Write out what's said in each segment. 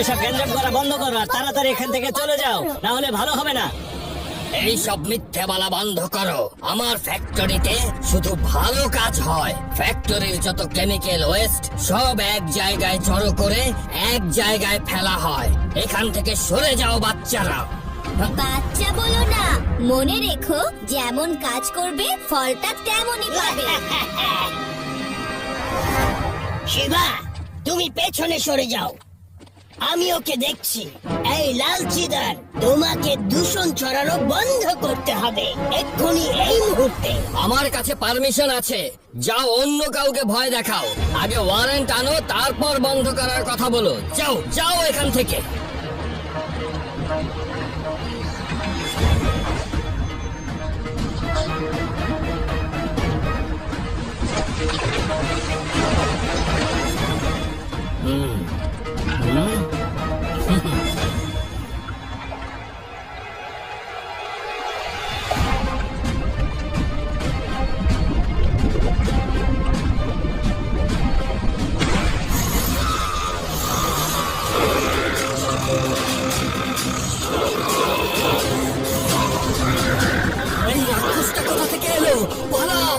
এসব গ্যাঞ্জাম করা বন্ধ করো আর তাড়াতাড়ি এখান থেকে চলে যাও, না হলে ভালো হবে না। এই সব মিথ্যে বলা বন্ধ করো। আমার ফ্যাক্টরিতে শুধু ভালো কাজ হয়। ফ্যাক্টরির যত কেমিক্যাল ওয়েস্ট সব এক জায়গায় জড়ো করে এক জায়গায় ফেলা হয়। এখান থেকে সরে যাও বাচ্চারা। বাচ্চা বলো না, মনে রেখো যেমন কাজ করবে ফলটা তেমনই পাবে। শিবা, তুমি পেছনে সরে যাও, আমি ওকে দেখছি। এই লালচিদার, তোমাকে দূষণ ছড়ানো বন্ধ করতে হবে এক্ষুনি, এই মুহূর্তে। আমার কাছে পারমিশন আছে। যাও অন্য কাউকে ভয় দেখাও। আগে ওয়ারেন্ট আনো, তারপর বন্ধ করার কথা বলো। যাও যাও এখান থেকে। এই রাক্ষসটা কোথা থেকে এলো? পালাও!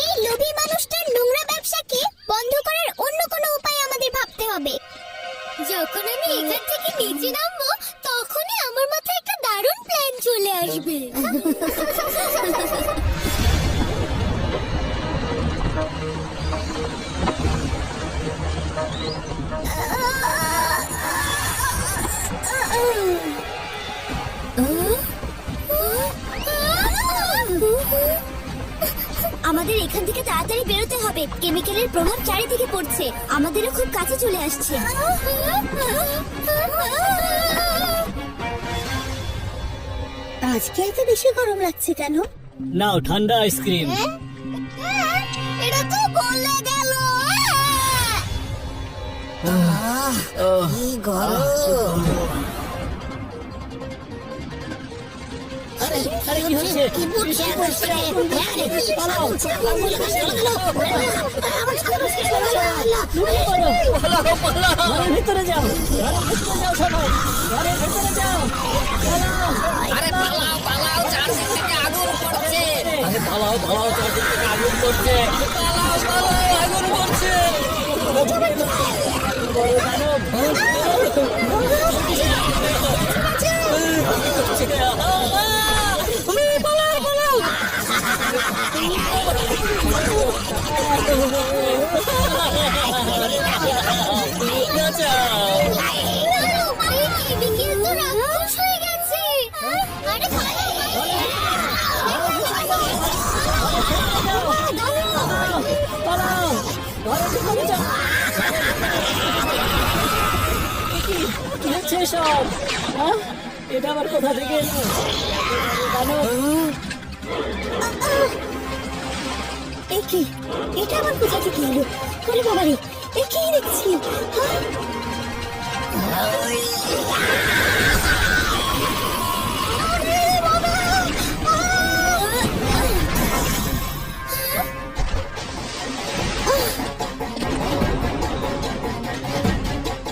এই লোভী মানুষটার নোংরা ব্যবসাকে বন্ধ করার অন্য কোনো উপায় আমাদের ভাবতে হবে। যখন আমি এখান থেকে নিচে নামবো তখনই আমার মাথায় একটা দারুণ প্ল্যান চলে আসবে। আমাদের এখান থেকে তাড়াতাড়ি বেরোতে হবে। কেমিক্যালের প্রভাব চারিদিকে পড়ছে, আমাদেরও খুব কাছে চলে আসছে। আজকে এত বেশি গরম লাগছে কেন? নাও ঠান্ডা আইসক্রিম। এটা তো গলে গেল। কি গরম! আরে কি হচ্ছে? কি বুঝছে? পালাও, ঘরের ভিতরে যাও, ঘরের ভিতরে যাও সবাই, ঘরের ভিতরে যাও। আরে পালাও পালাও, চারদিক থেকে আগুন পড়ছে। আরে পালাও পালাও, চারদিক থেকে আগুন করছে। পালাও পালাও, আগুন পড়ছে। কি হচ্ছে সব? এটা আবার কোথা থেকে এলো? কি এটা আবার কোথা থেকে এলো? ওরে বাবারে, এ কি দেখছি?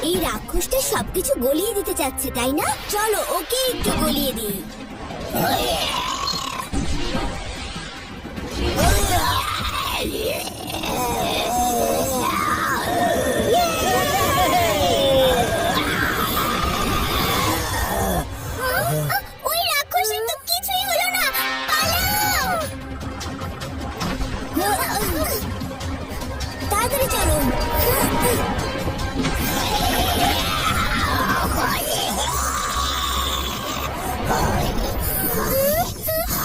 এই রাক্ষসটা সবকিছু গলিয়ে দিতে চাচ্ছে, তাই না? চলো ওকে একটু গলিয়ে দিই। ওই রাক্ষসের তো কিছুই হলো না, পালাও! তাড়াতাড়ি চলো।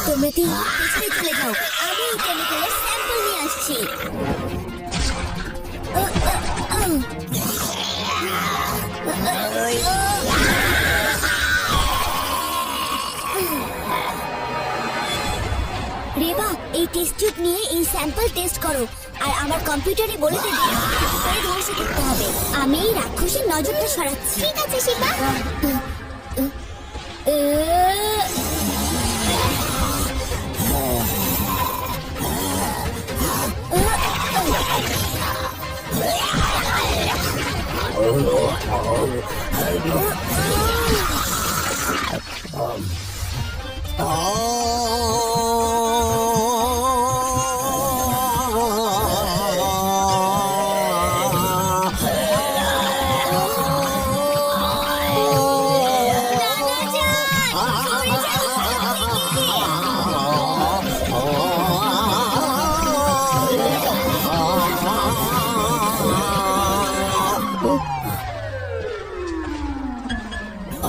তোমরা তিন পিছনে চলে যাও, আমি এই কেমিক্যালের স্যাম্পল নিয়ে আসছি। রেবা, এই টেস্ট টিউব নিয়ে এই স্যাম্পল টেস্ট করো আর আমার কম্পিউটারে বলে দেবে করে ধ্বংস করতে হবে। আমি এই রাক্ষসের নজরটা সরাচ্ছি। ঠিক আছে শিবা।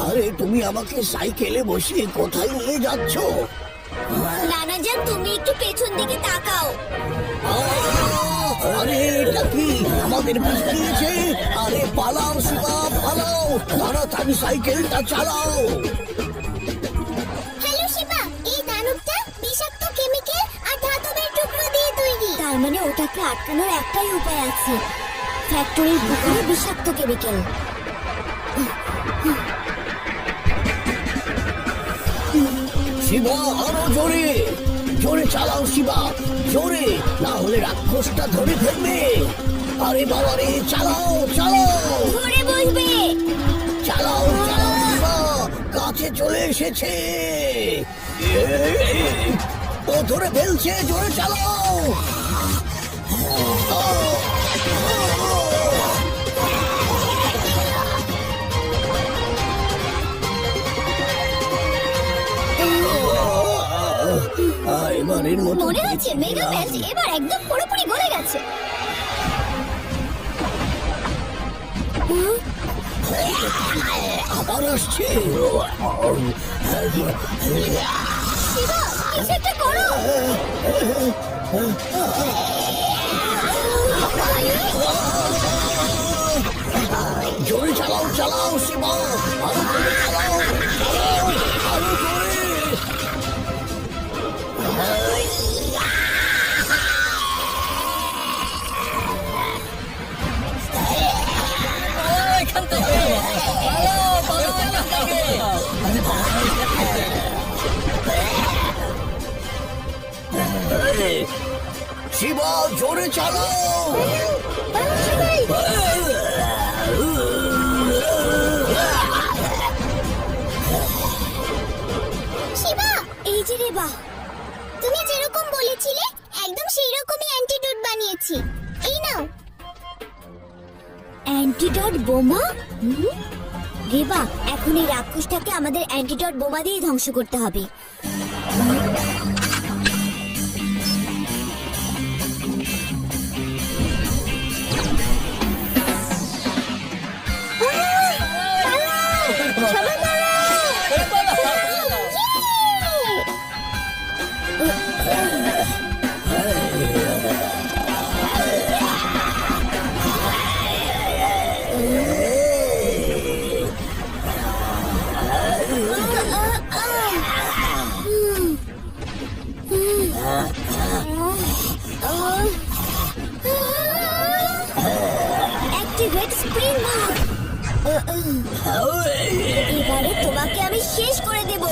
আরে তুমি আমাকে সাইকেলে বসিয়ে কোথায় নিয়ে যাচ্ছ? নানাজান, তুমি একটু পেছন দিকে তাকাও। আরে এটা কি আমাদের পিছিয়েছে? আরে পালাও শিবা, পালাও, তাড়াতাড়ি সাইকেলটা চালাও। হ্যালো শিবা, এই দানবটা বিষাক্ত কেমিক্যাল আর ধাতবের টুকরো দিয়ে তৈরি। তার মানে ওটাকে আটকানোর একটাই উপায় আছে, ফ্যাক্টরির ভিতরে বিষাক্ত কেমিক্যাল। শিবা, আরো জোরে জোরে চালাও শিবা, জোরে, না হলে রাক্ষসটা ধরে ফেলবে। আরে বাবা রে, চালাও চালাও ধরে বসবে। চালাও চালাও শিবা, কাছে চলে এসেছে। ও ধরে ফেলছে, জোরে চালাও। এবারের মতো মনে হচ্ছে মেগা ম্যাচ এবার একদম পুরোপুরি গলে গেছে। আবার আসছে। শিবা, কিছু একটা করো। জোরে চালাও চালাও শিবা, আরো জোরে চালাও, চালাও, আরো জোরে। এখান থেকে এখান থেকে। শিবা, জোরে চালাও। শিবা, এই যে রেবা, তুমি যেরকম বলেছিলে একদম সেই রকমই অ্যান্টিডোট বানিয়েছি। এই নাও। অ্যান্টিডোট বোমা? রেবা, এখন এই রাক্ষসটাকে আমাদের অ্যান্টিডোট বোমা দিয়ে ধ্বংস করতে হবে। Activate spring move. এবারে তোমাকে আমি শেষ করে দেব।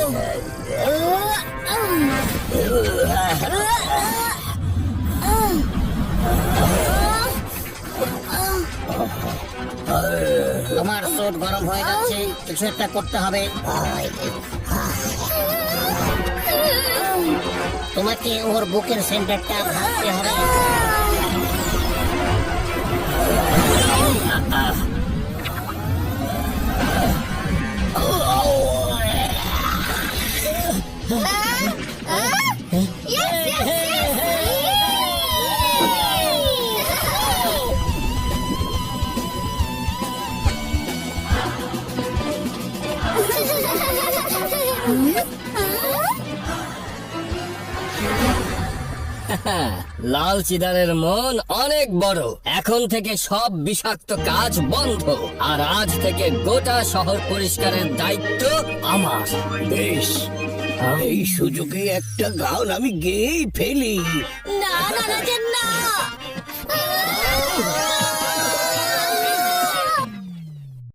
তোমার স্যুট গরম হয়ে যাচ্ছে, কিছু একটা করতে হবে। তোমাকে ওর বুকের সেন্টারটা ভাঙতে হবে। লাল চিদারের মন অনেক বড়। এখন থেকে সব বিষাক্ত কাজ বন্ধ, আর আজ থেকে গোটা শহর পরিষ্কারের দায়িত্ব আমার। বেশ, এই সুযোগে একটা গান আমি গেয়েই ফেলি। না নানাজান, না।